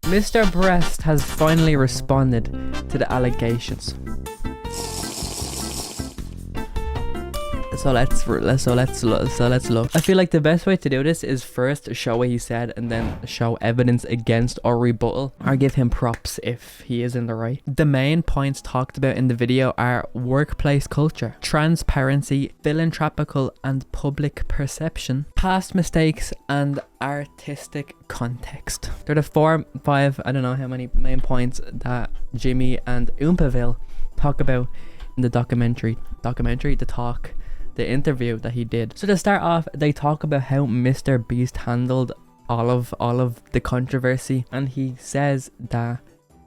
Mrbeast has finally responded to the allegations. So let's look. I feel like the best way to do this is first show what he said and then show evidence against or rebuttal, or give him props if he is in the right. The main points talked about in the video are workplace culture, transparency, philanthropical and public perception, past mistakes, and artistic context. They're the 5, I don't know how many main points that Jimmy and Oompaville talk about in the the interview that he did. So to start off, they talk about how Mrbeast handled all of the controversy, and he says that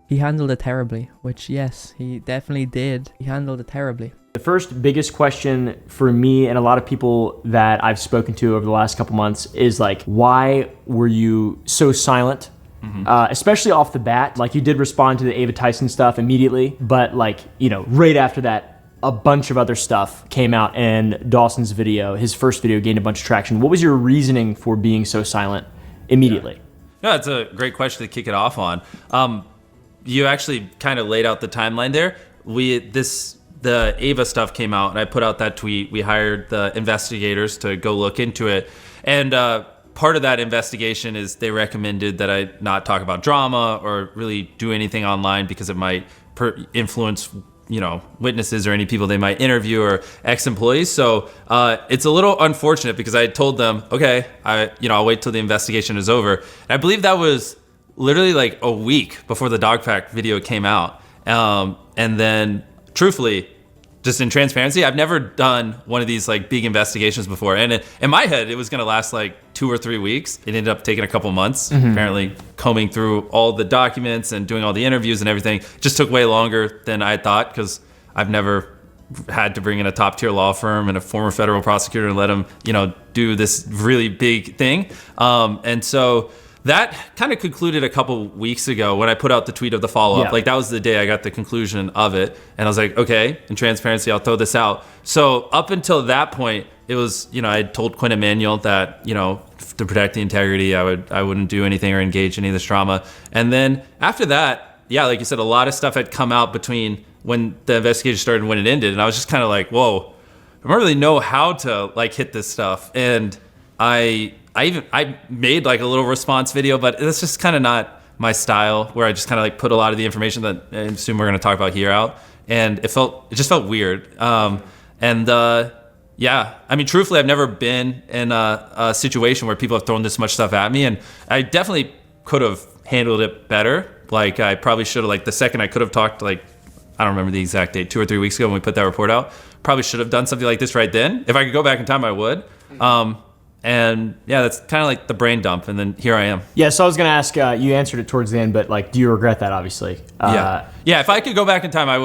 he handled it terribly, which yes, he definitely did. He handled it terribly. The first biggest question for me and a lot of people that I've spoken to over the last couple months is like, why were you so silent? Especially off the bat. Like, you did respond to the Ava Tyson stuff immediately, but like, you know, right after that, a bunch of other stuff came out, and Dawson's video, his first video, gained a bunch of traction. What was your reasoning for being so silent immediately? Yeah, that's a great question to kick it off on. You actually kind of laid out the timeline there. The Ava stuff came out, and I put out that tweet. We hired the investigators to go look into it, and part of that investigation is they recommended that I not talk about drama or really do anything online because it might influence, you know, witnesses or any people they might interview or ex-employees. So it's a little unfortunate because I told them, okay, I'll wait till the investigation is over. And I believe that was literally like a week before the dogpack video came out. And then truthfully, just in transparency, I've never done one of these like big investigations before. And in my head, it was gonna last like 2 or 3 weeks. It ended up taking a couple months, apparently combing through all the documents and doing all the interviews and everything. It just took way longer than I thought because I've never had to bring in a top tier law firm and a former federal prosecutor and let him, do this really big thing. And so that kind of concluded a couple weeks ago when I put out the tweet of the follow-up. Yeah. Like, that was the day I got the conclusion of it. And I was like, okay, in transparency, I'll throw this out. So up until that point, it was, I had told Quinn Emanuel that, to protect the integrity, I wouldn't do anything or engage in any of this drama. And then after that, yeah, like you said, a lot of stuff had come out between when the investigation started and when it ended. And I was just kind of like, whoa, I don't really know how to like hit this stuff. And I made like a little response video, but it's just kind of not my style, where I just kind of like put a lot of the information that I assume we're going to talk about here out. And it just felt weird. Yeah, I mean, truthfully, I've never been in a situation where people have thrown this much stuff at me, and I definitely could have handled it better. Like, I probably should have, like, the second I could have talked, like, I don't remember the exact date, 2 or 3 weeks ago when we put that report out, probably should have done something like this right then. If I could go back in time, I would. And yeah, that's kind of like the brain dump, and then here I am. Yeah, so I was gonna ask, you answered it towards the end, but like, do you regret that? Obviously. Yeah. If I could go back in time, I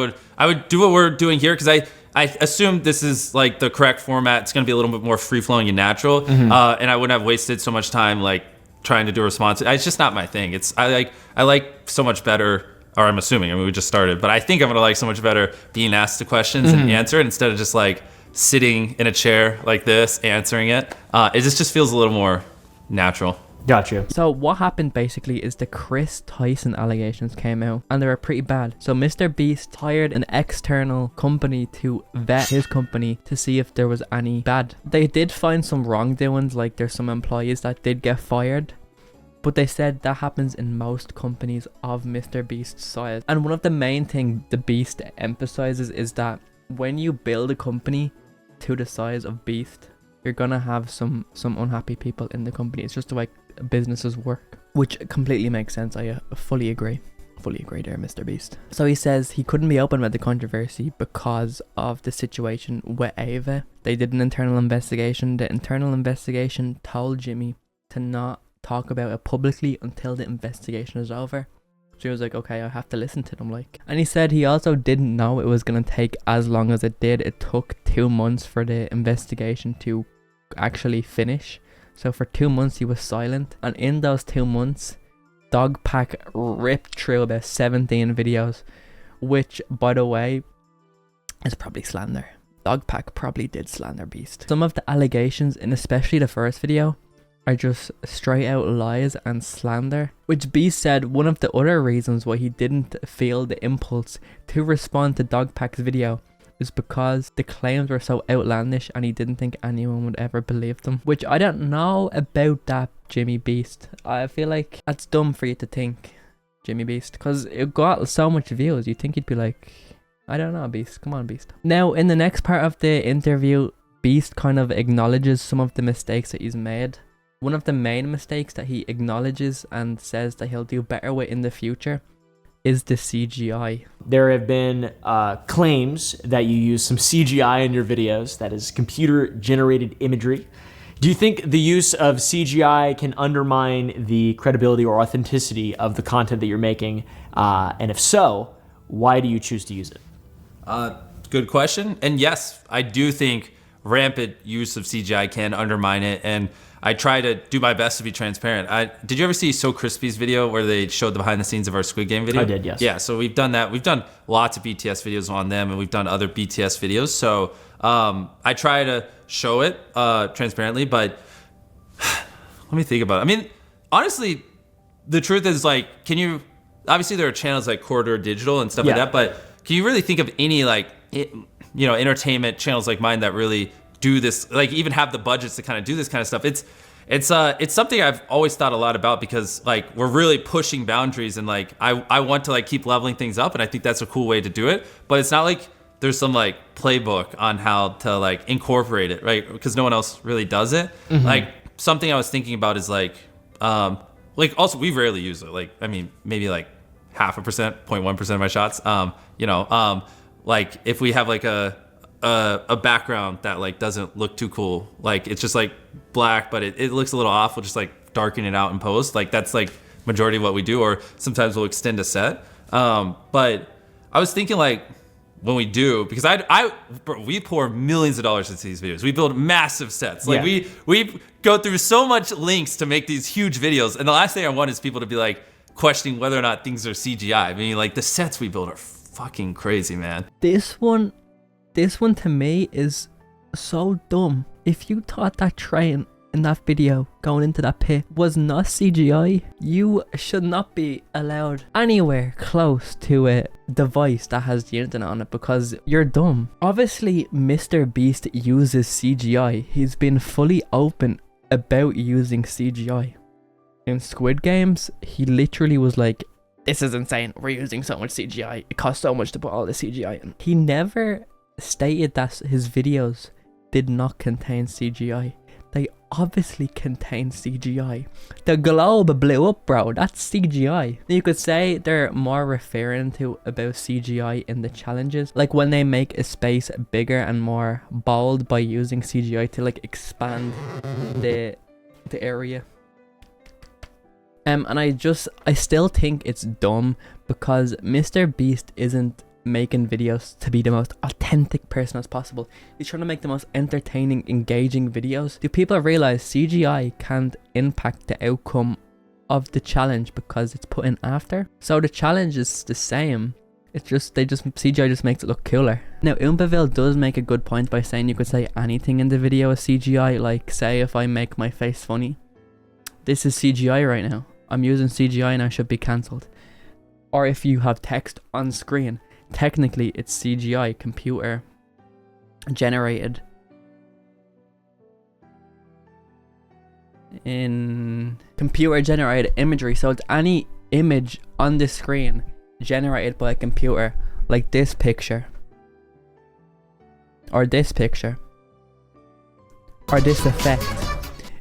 would do what we're doing here, because I assume this is like the correct format. It's gonna be a little bit more free flowing and natural, and I wouldn't have wasted so much time like trying to do a response. It's just not my thing. I like so much better. Or I'm assuming. I mean, we just started, but I think I'm gonna like so much better being asked the questions and answer it instead of just like sitting in a chair like this, answering it. It just feels a little more natural. Gotcha. So what happened basically is the Kris Tyson allegations came out, and they were pretty bad. So Mrbeast hired an external company to vet his company to see if there was any bad. They did find some wrongdoings, like there's some employees that did get fired, but they said that happens in most companies of Mrbeast's size. And one of the main things the Beast emphasizes is that when you build a company to the size of Beast, you're gonna have some unhappy people in the company. It's just the way businesses work, which completely makes sense. I fully agree there, Mrbeast. So he says he couldn't be open about the controversy because of the situation with Ava. They did an internal investigation. The internal investigation told Jimmy to not talk about it publicly until the investigation is over. So he was like, okay, I have to listen to them, like. And he said he also didn't know it was going to take as long as it did. It took 2 months for the investigation to actually finish. So for 2 months he was silent. And in those 2 months, Dogpack ripped through about 17 videos, which, by the way, is probably slander. Dogpack probably did slander Beast. Some of the allegations, and especially the first video, are just straight out lies and slander. Which Beast said one of the other reasons why he didn't feel the impulse to respond to Dogpack's video is because the claims were so outlandish and he didn't think anyone would ever believe them. Which I don't know about that, Jimmy Beast. I feel like that's dumb for you to think, Jimmy Beast, because it got so much views. You think he'd be like, I don't know, Beast, come on, Beast. Now, in the next part of the interview, Beast kind of acknowledges some of the mistakes that he's made. One of the main mistakes that he acknowledges and says that he'll do better with in the future is the CGI. There have been claims that you use some CGI in your videos, that is computer-generated imagery. Do you think the use of CGI can undermine the credibility or authenticity of the content that you're making? And if so, why do you choose to use it? Good question. And yes, I do think rampant use of CGI can undermine it. And I try to do my best to be transparent. Did you ever see So Crispy's video where they showed the behind the scenes of our Squid Game video? I did, yes. Yeah, so we've done that. We've done lots of BTS videos on them, and we've done other BTS videos. So I try to show it transparently, but let me think about it. I mean, honestly, the truth is, like, obviously there are channels like Corridor Digital and stuff like that, but can you really think of any, like, entertainment channels like mine that really do this, like even have the budgets to kind of do this kind of stuff? It's something I've always thought a lot about, because like we're really pushing boundaries, and like I want to like keep leveling things up, and I think that's a cool way to do it. But it's not like there's some like playbook on how to like incorporate it, right? Because no one else really does it. Mm-hmm. Like something I was thinking about is like also we rarely use it. Like, I mean, maybe like 0.1% of my shots. Like if we have like a background that like doesn't look too cool, like it's just like black but it looks a little off, we'll just like darken it out in post. Like that's like majority of what we do, or sometimes we'll extend a set. But I was thinking, like, when we do, because we pour millions of dollars into these videos, we build massive sets, like we go through so much links to make these huge videos, and the last thing I want is people to be like questioning whether or not things are CGI. I mean, like, the sets we build are fucking crazy, man. This one to me is so dumb. If you thought that train in that video going into that pit was not CGI, you should not be allowed anywhere close to a device that has the internet on it, because you're dumb. Obviously, Mrbeast uses CGI. He's been fully open about using CGI. In Squid Games, he literally was like, this is insane, we're using so much CGI, it costs so much to put all the CGI in. He never stated that his videos did not contain CGI. They obviously contain CGI. The globe blew up, bro. That's CGI. You could say they're more referring to about CGI in the challenges, like when they make a space bigger and more bold by using CGI to like expand the area. And I still think it's dumb, because Mrbeast isn't making videos to be the most authentic person as possible. He's trying to make the most entertaining, engaging videos. Do people realize CGI can't impact the outcome of the challenge because it's put in after? So the challenge is the same. It's just CGI just makes it look cooler. Now, oompaville does make a good point by saying you could say anything in the video is CGI. Like, say if I make my face funny, this is CGI right now. I'm using CGI and I should be cancelled. Or if you have text on screen, technically it's CGI, computer generated in computer generated imagery. So it's any image on the screen generated by a computer, like this picture, or this picture, or this effect.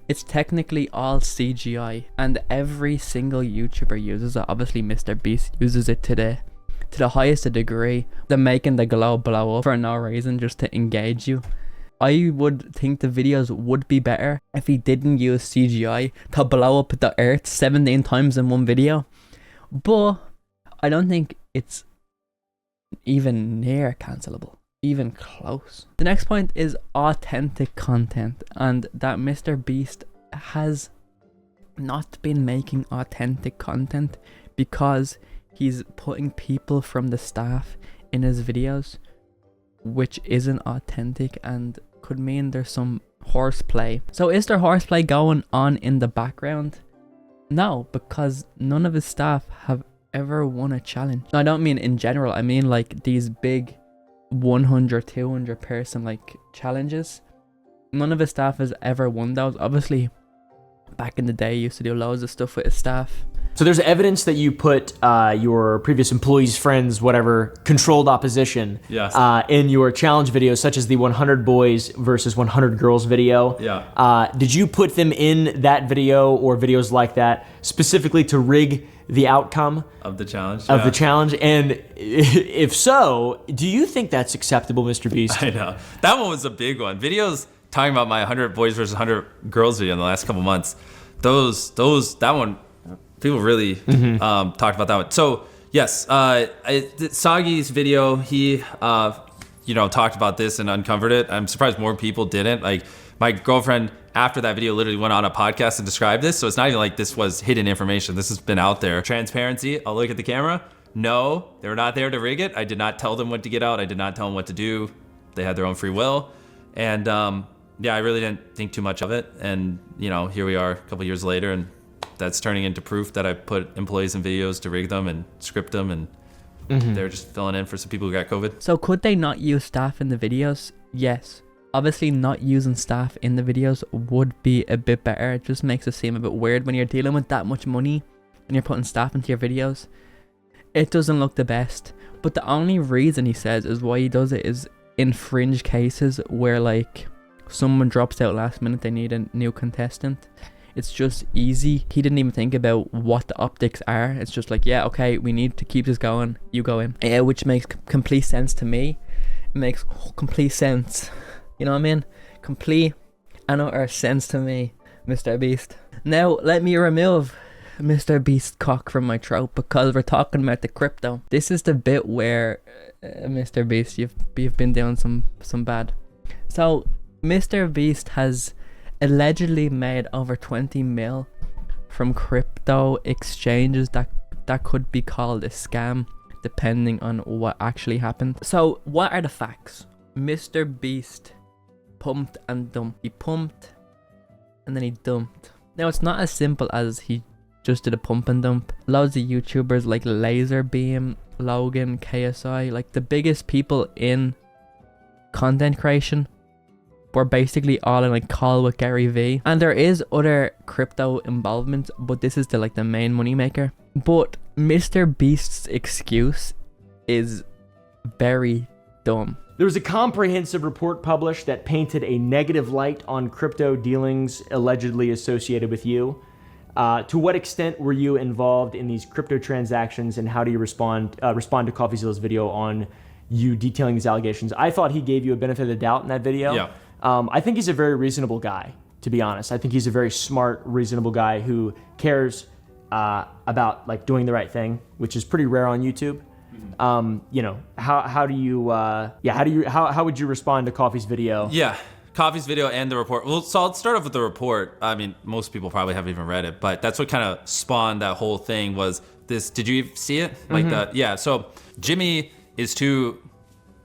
It's technically all CGI, and every single YouTuber uses it. Obviously Mrbeast uses it to the highest degree. They're making the globe blow up for no reason, just to engage you. I would think the videos would be better if he didn't use CGI to blow up the earth 17 times in one video, but I don't think it's even near cancelable, even close. The next point is authentic content, and that Mrbeast has not been making authentic content because he's putting people from the staff in his videos, which isn't authentic and could mean there's some horseplay. So is there horseplay going on in the background? No, because none of his staff have ever won a challenge. No, I don't mean in general. I mean like these big 100, 200 person like challenges. None of his staff has ever won those. Obviously, back in the day, he used to do loads of stuff with his staff. So there's evidence that you put your previous employees, friends, whatever, controlled opposition in your challenge videos, such as the 100 boys versus 100 girls video. Yeah. Did you put them in that video or videos like that specifically to rig the outcome of the challenge? Of the challenge? And if so, do you think that's acceptable, Mrbeast? I know. That one was a big one. Videos talking about my 100 boys versus 100 girls video in the last couple months. That one... People really talked about that one. So yes, Sagi's video, he talked about this and uncovered it. I'm surprised more people didn't. Like my girlfriend after that video literally went on a podcast and described this. So it's not even like this was hidden information. This has been out there. Transparency. I'll look at the camera. No, they were not there to rig it. I did not tell them what to get out. I did not tell them what to do. They had their own free will. And I really didn't think too much of it. And here we are a couple years later, and that's turning into proof that I put employees in videos to rig them and script them, and they're just filling in for some people who got COVID. So could they not use staff in the videos? Yes. Obviously not using staff in the videos would be a bit better. It just makes it seem a bit weird when you're dealing with that much money and you're putting staff into your videos. It doesn't look the best. But the only reason he says is why he does it is in fringe cases where like someone drops out last minute, they need a new contestant. It's just easy. He didn't even think about what the optics are. It's just like, yeah, okay, we need to keep this going. You go in. Yeah, which makes complete sense to me. It makes complete sense. You know what I mean? Complete and utter sense to me, Mrbeast. Now, let me remove Mrbeast's cock from my throat because we're talking about the crypto. This is the bit where, Mrbeast, you've been doing some bad. So, Mrbeast has allegedly made over 20 mil from crypto exchanges that could be called a scam depending on what actually happened. So what are the facts? Mrbeast pumped and dumped. He pumped and then he dumped. Now it's not as simple as he just did a pump and dump. Loads of YouTubers like Laserbeam, Logan, KSI, like the biggest people in content creation, we're basically all in like call with Gary V. And there is other crypto involvement, but this is the main money maker. But Mrbeast's excuse is very dumb. There was a comprehensive report published that painted a negative light on crypto dealings allegedly associated with you. To what extent were you involved in these crypto transactions, and how do you respond to CoffeeZilla's video on you detailing these allegations? I thought he gave you a benefit of the doubt in that video. Yeah. I think he's a very reasonable guy, to be honest. I think he's a very smart, reasonable guy who cares about doing the right thing, which is pretty rare on YouTube. How would you respond to Coffee's video? Yeah, Coffee's video and the report. Well, so I'll start off with the report. I mean, most people probably haven't even read it, but that's what kind of spawned that whole thing was this. Did you see it? So Jimmy is too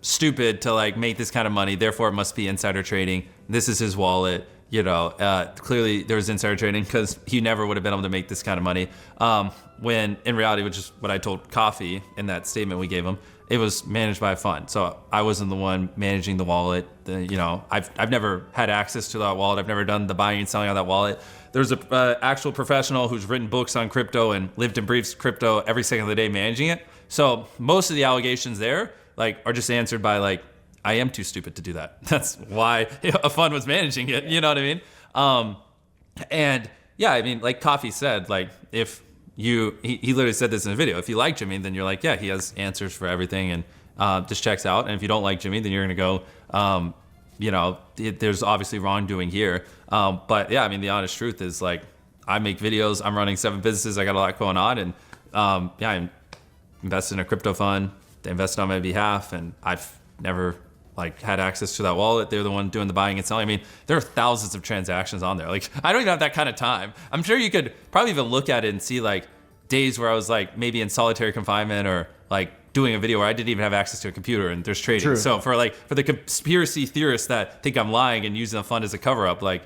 stupid to make this kind of money, therefore it must be insider trading. This is his wallet. Clearly there was insider trading because he never would have been able to make this kind of money. When in reality, which is what I told Coffee in that statement we gave him, it was managed by a fund. So I wasn't the one managing the wallet. I've never had access to that wallet. I've never done the buying and selling on that wallet. There's a actual professional who's written books on crypto and lived and breathes crypto every second of the day managing it. So most of the allegations there are just answered by I am too stupid to do that. That's why a fund was managing it. You know what I mean? And yeah, I mean, like Coffee said, if he literally said this in a video. If you like Jimmy, then you're like, yeah, he has answers for everything, and just checks out. And if you don't like Jimmy, then you're gonna go, there's obviously wrongdoing here. But yeah, I mean, the honest truth is I make videos. I'm running 7 businesses. I got a lot going on, and I invested in a crypto fund. They invested on my behalf, and I've never had access to that wallet. They're the one doing the buying and selling. I mean, there are thousands of transactions on there. I don't even have that kind of time. I'm sure you could probably even look at it and see days where I was maybe in solitary confinement or doing a video where I didn't even have access to a computer and there's trading. True. So for the conspiracy theorists that think I'm lying and using the fund as a cover up, like,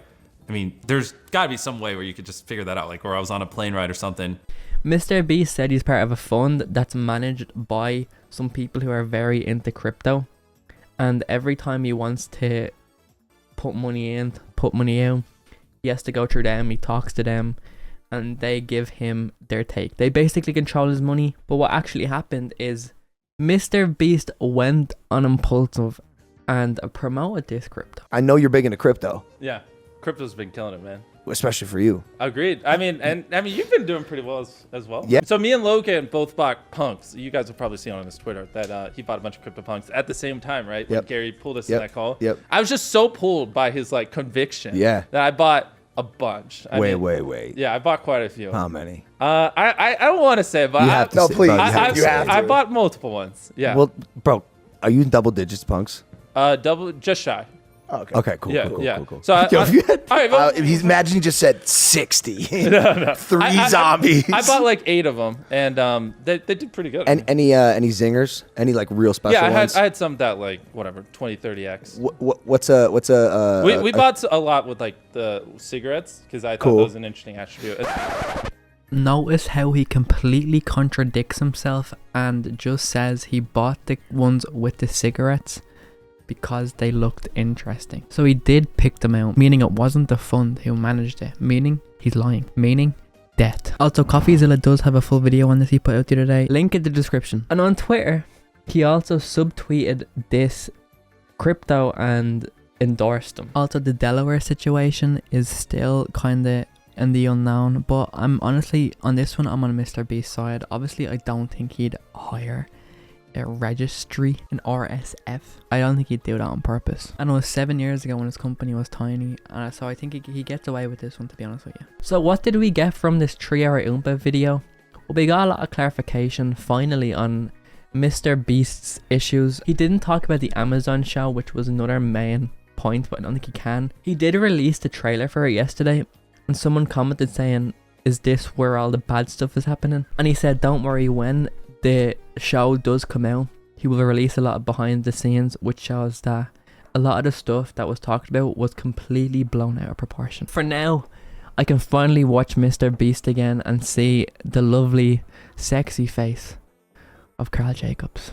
I mean, there's got to be some way where you could just figure that out, like where I was on a plane ride or something. Mrbeast said he's part of a fund that's managed by some people who are very into crypto, and every time he wants to put money in, put money out, he has to go through them. He talks to them and they give him their take. They basically control his money. But what actually happened is Mrbeast went on impulsive and promoted this crypto. I know you're big into crypto, Yeah, crypto's been killing it, man. especially for you. Agreed. I mean, you've been doing pretty well as well. Yeah. So me and Logan both bought punks. You guys will probably see on his Twitter that he bought a bunch of crypto punks at the same time, right? When Yep. Gary pulled us Yep. in that call. Yep. I was just so pulled by his like conviction. Yeah. That I bought a bunch. Wait. Yeah, I bought quite a few. How many? I don't want to say, but You have to No, say- please. bro, You have to. I bought multiple ones. Yeah. Well, bro, are you in double digits, punks? Double, just shy. Okay, cool. Yeah, cool, yeah. cool, cool. So Yo, if you had, all right, well, he's imagine he just said 60. no. Three zombies. I bought like 8 of them, and they did pretty good. And any zingers? Any like real special yeah, ones? I had some that like whatever 20, 30x. What's a We bought a lot with like the cigarettes because I thought Cool. that was an interesting attribute. Notice how he completely contradicts himself and just says he bought the ones with the cigarettes because they looked interesting. So he did pick them out, meaning it wasn't the fund who managed it, meaning he's lying, meaning debt. Also, CoffeeZilla does have a full video on this he put out the other day. Link in the description. And on Twitter, he also subtweeted this crypto and endorsed them. Also, the Delaware situation is still kind of in the unknown, but I'm honestly, on this one, I'm on Mrbeast's side. Obviously, I don't think he'd hire a registry, an RSF. I don't think he'd do that on purpose. And it was 7 years ago when his company was tiny, so I think he gets away with this one, to be honest with you. So what did we get from this 3-hour Oompa video? Well, we got a lot of clarification finally on Mrbeast's issues. He didn't talk about the Amazon show, which was another main point, but I don't think he can. He did release the trailer for it yesterday, and someone commented saying, is this where all the bad stuff is happening? And he said, don't worry, when the show does come out, he will release a lot of behind the scenes, which shows that a lot of the stuff that was talked about was completely blown out of proportion. For now, I can finally watch Mrbeast again and see the lovely, sexy face of Karl Jacobs.